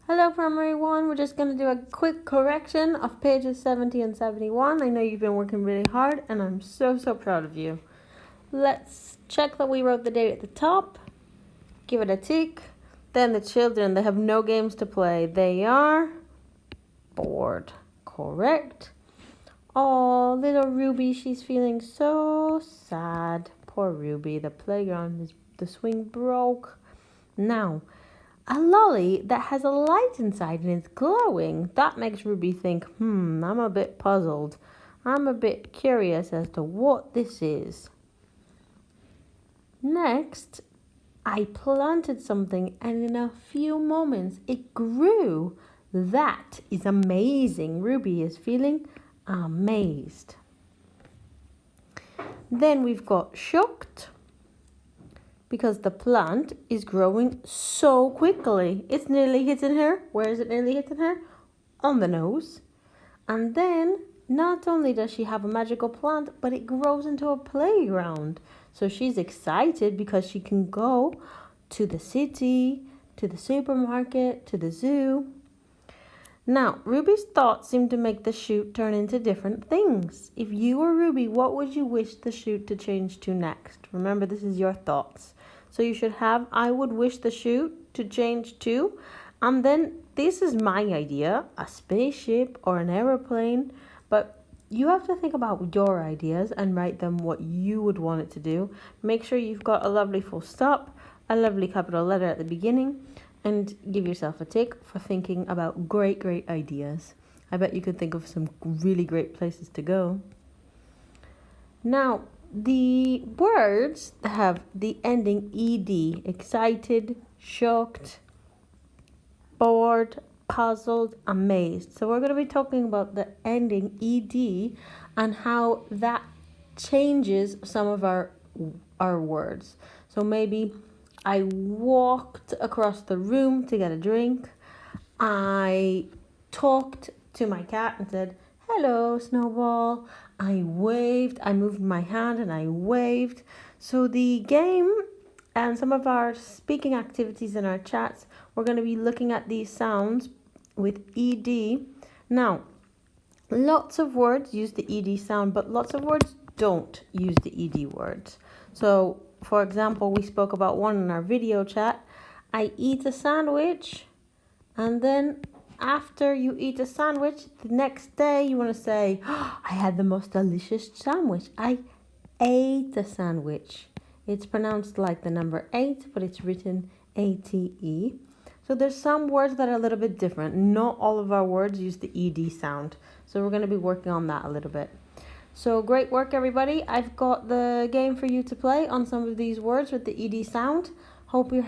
Hello Primary 1, we're just going to do a quick correction of pages 70 and 71. I know you've been working really hard and I'm so proud of you. Let's check that we wrote the date at the top, give it a tick. Then the children, they have no games to play. They are bored. Correct. Oh, little Ruby, she's feeling so sad. Poor Ruby, the playground, the swing broke. Now, a lolly that has a light inside and is glowing. That makes Ruby think, I'm a bit puzzled. I'm a bit curious as to what this is. Next, I planted something and in a few moments it grew. That is amazing. Ruby is feeling amazed. Then we've got shocked because the plant is growing so quickly. It's nearly hitting her. Where is it nearly hitting her? On the nose. And then not only does she have a magical plant, but it grows into a playground. So she's excited because she can go to the city, to the supermarket, to the zoo. Now, Ruby's thoughts seem to make the shoot turn into different things. If you were Ruby, what would you wish the shoot to change to next? Remember, this is your thoughts. So you should have, I would wish the shoot to change to, and then this is my idea, a spaceship or an aeroplane, but you have to think about your ideas and write them what you would want it to do. Make sure you've got a lovely full stop, a lovely capital letter at the beginning, and give yourself a tick for thinking about great ideas. I bet you could think of some really great places to go. Now, the words have the ending ed, excited, shocked, bored, puzzled, amazed. So we're going to be talking about the ending ed and how that changes some of our words. So maybe I walked across the room to get a drink. I talked to my cat and said, "Hello, Snowball." I waved. I moved my hand and I waved. So the game and some of our speaking activities in our chats, we're going to be looking at these sounds with ed. Now, lots of words use the ed sound, but lots of words don't use the ed words. So, for example, we spoke about one in our video chat. I eat a sandwich, and then after you eat a sandwich, the next day you want to say, I had the most delicious sandwich. I ate a sandwich. It's pronounced like the number 8, but it's written ATE. So there's some words that are a little bit different. Not all of our words use the ED sound. So we're going to be working on that a little bit. So great work, everybody. I've got the game for you to play on some of these words with the ED sound. Hope you're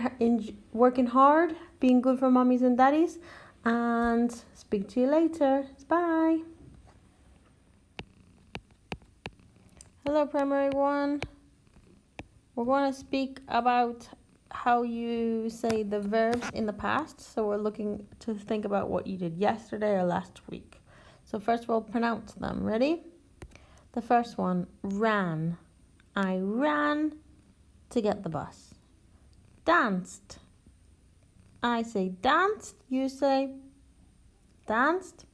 working hard, being good for mommies and daddies, and speak to you later. Bye. Hello, Primary 1. We're going to speak about how you say the verbs in the past. So we're looking to think about what you did yesterday or last week. So first we'll pronounce them. Ready? The first one, ran. I ran to get the bus. Danced. I say danced. You say danced.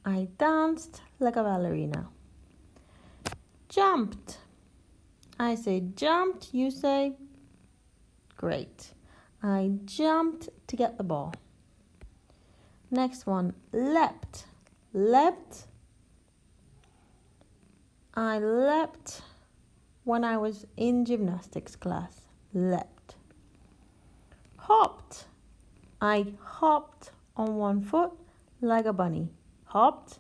I danced like a ballerina. Jumped. I say jumped. You say great. I jumped to get the ball. Next one, leapt. Leapt. I leapt when I was in gymnastics class. Leapt. Hopped. I hopped on one foot like a bunny. Hopped.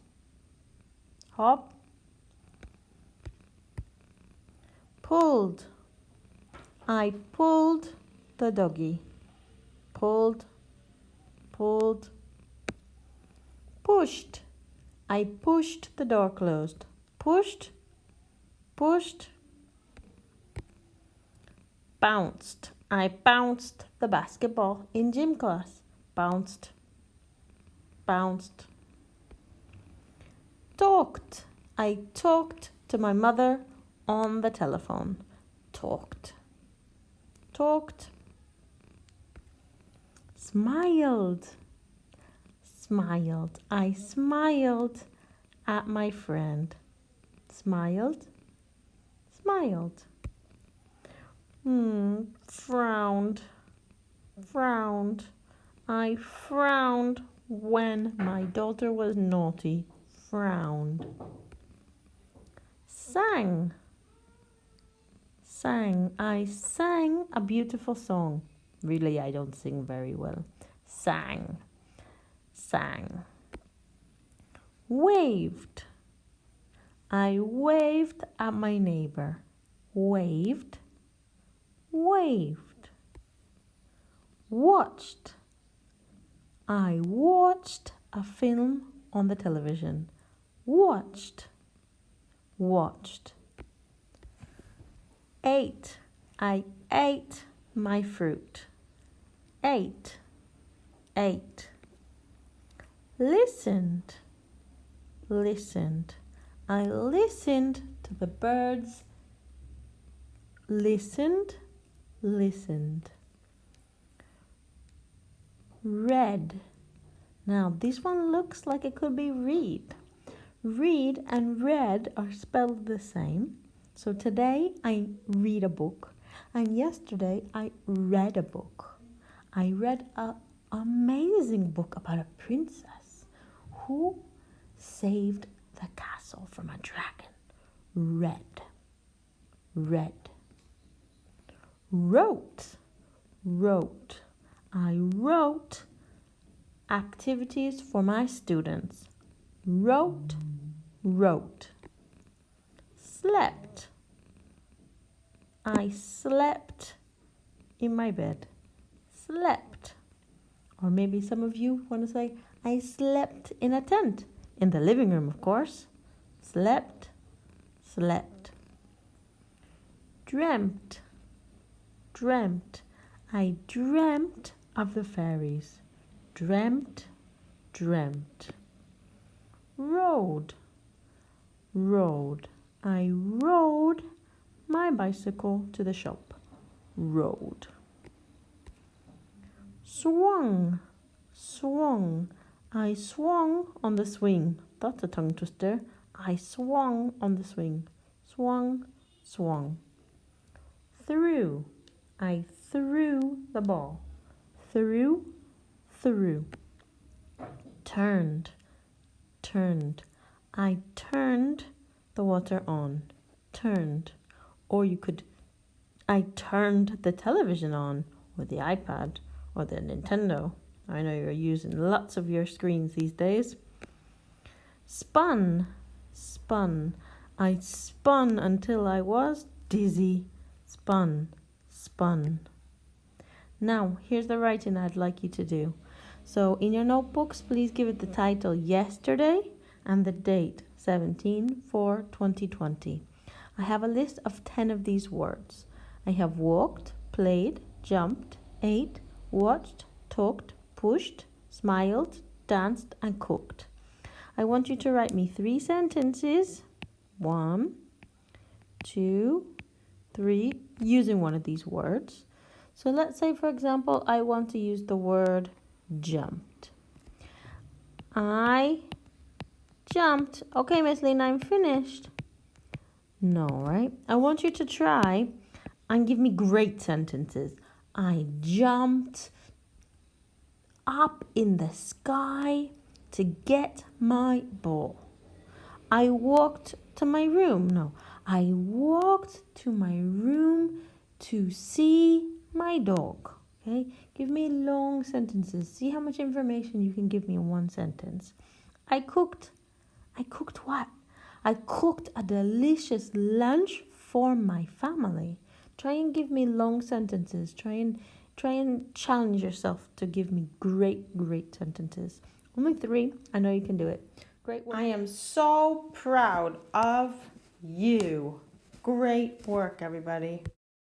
Hop. Pulled. I pulled the doggy. Pulled. Pulled. Pushed. I pushed the door closed. Pushed. Pushed. Bounced. I bounced the basketball in gym class. Bounced. Bounced. Talked. I talked to my mother on the telephone. Talked. Talked. Smiled. Smiled. I smiled at my friend. Smiled. Smiled. Frowned. Frowned. I frowned when my daughter was naughty. Frowned. Sang. Sang. I sang a beautiful song. Really, I don't sing very well. Sang. Sang. Waved. I waved at my neighbor. Waved. Waved. Watched. I watched a film on the television. Watched. Watched. Ate. I ate my fruit. Ate. Ate. Listened. Listened. I listened to the birds. Listened. Listened. Read. Now this one looks like it could be read. Read and read are spelled the same. So today I read a book, and yesterday I read a book. I read an amazing book about a princess who saved the castle from a dragon. Read. Read. Wrote. Wrote. I wrote activities for my students. Wrote. Wrote. Slept. I slept in my bed. Slept. Or maybe some of you want to say, I slept in a tent. In the living room, of course. Slept. Slept. Dreamt. Dreamt. I dreamt of the fairies. Dreamt. Dreamt. Rode. Rode. I rode my bicycle to the shop. Rode. Swung. Swung. I swung on the swing. That's a tongue twister. I swung on the swing. Swung. Swung. Threw. I threw the ball. Threw. Threw. Turned. Turned. I turned the water on. Turned. Or you could, I turned the television on, or the iPad, or the Nintendo. I know you're using lots of your screens these days. Spun. Spun. I spun until I was dizzy. Spun. Spun. Now, here's the writing I'd like you to do. So in your notebooks, please give it the title yesterday and the date 17/4/2020. I have a list of 10 of these words. I have walked, played, jumped, ate, watched, talked, pushed, smiled, danced, and cooked. I want you to write me 3 sentences. 1, 2, 3, using one of these words. So let's say, for example, I want to use the word jumped. I jumped. Okay, Miss Lena, I'm finished. No, right? I want you to try and give me great sentences. I jumped up in the sky to get my ball. I walked to my room. No, I walked to my room to see my dog. Okay, give me long sentences. See how much information you can give me in one sentence. I cooked what? I cooked a delicious lunch for my family. Try and give me long sentences. Try and challenge yourself to give me great sentences. Only 3. I know you can do it. Great work. I am so proud of you. Great work, everybody.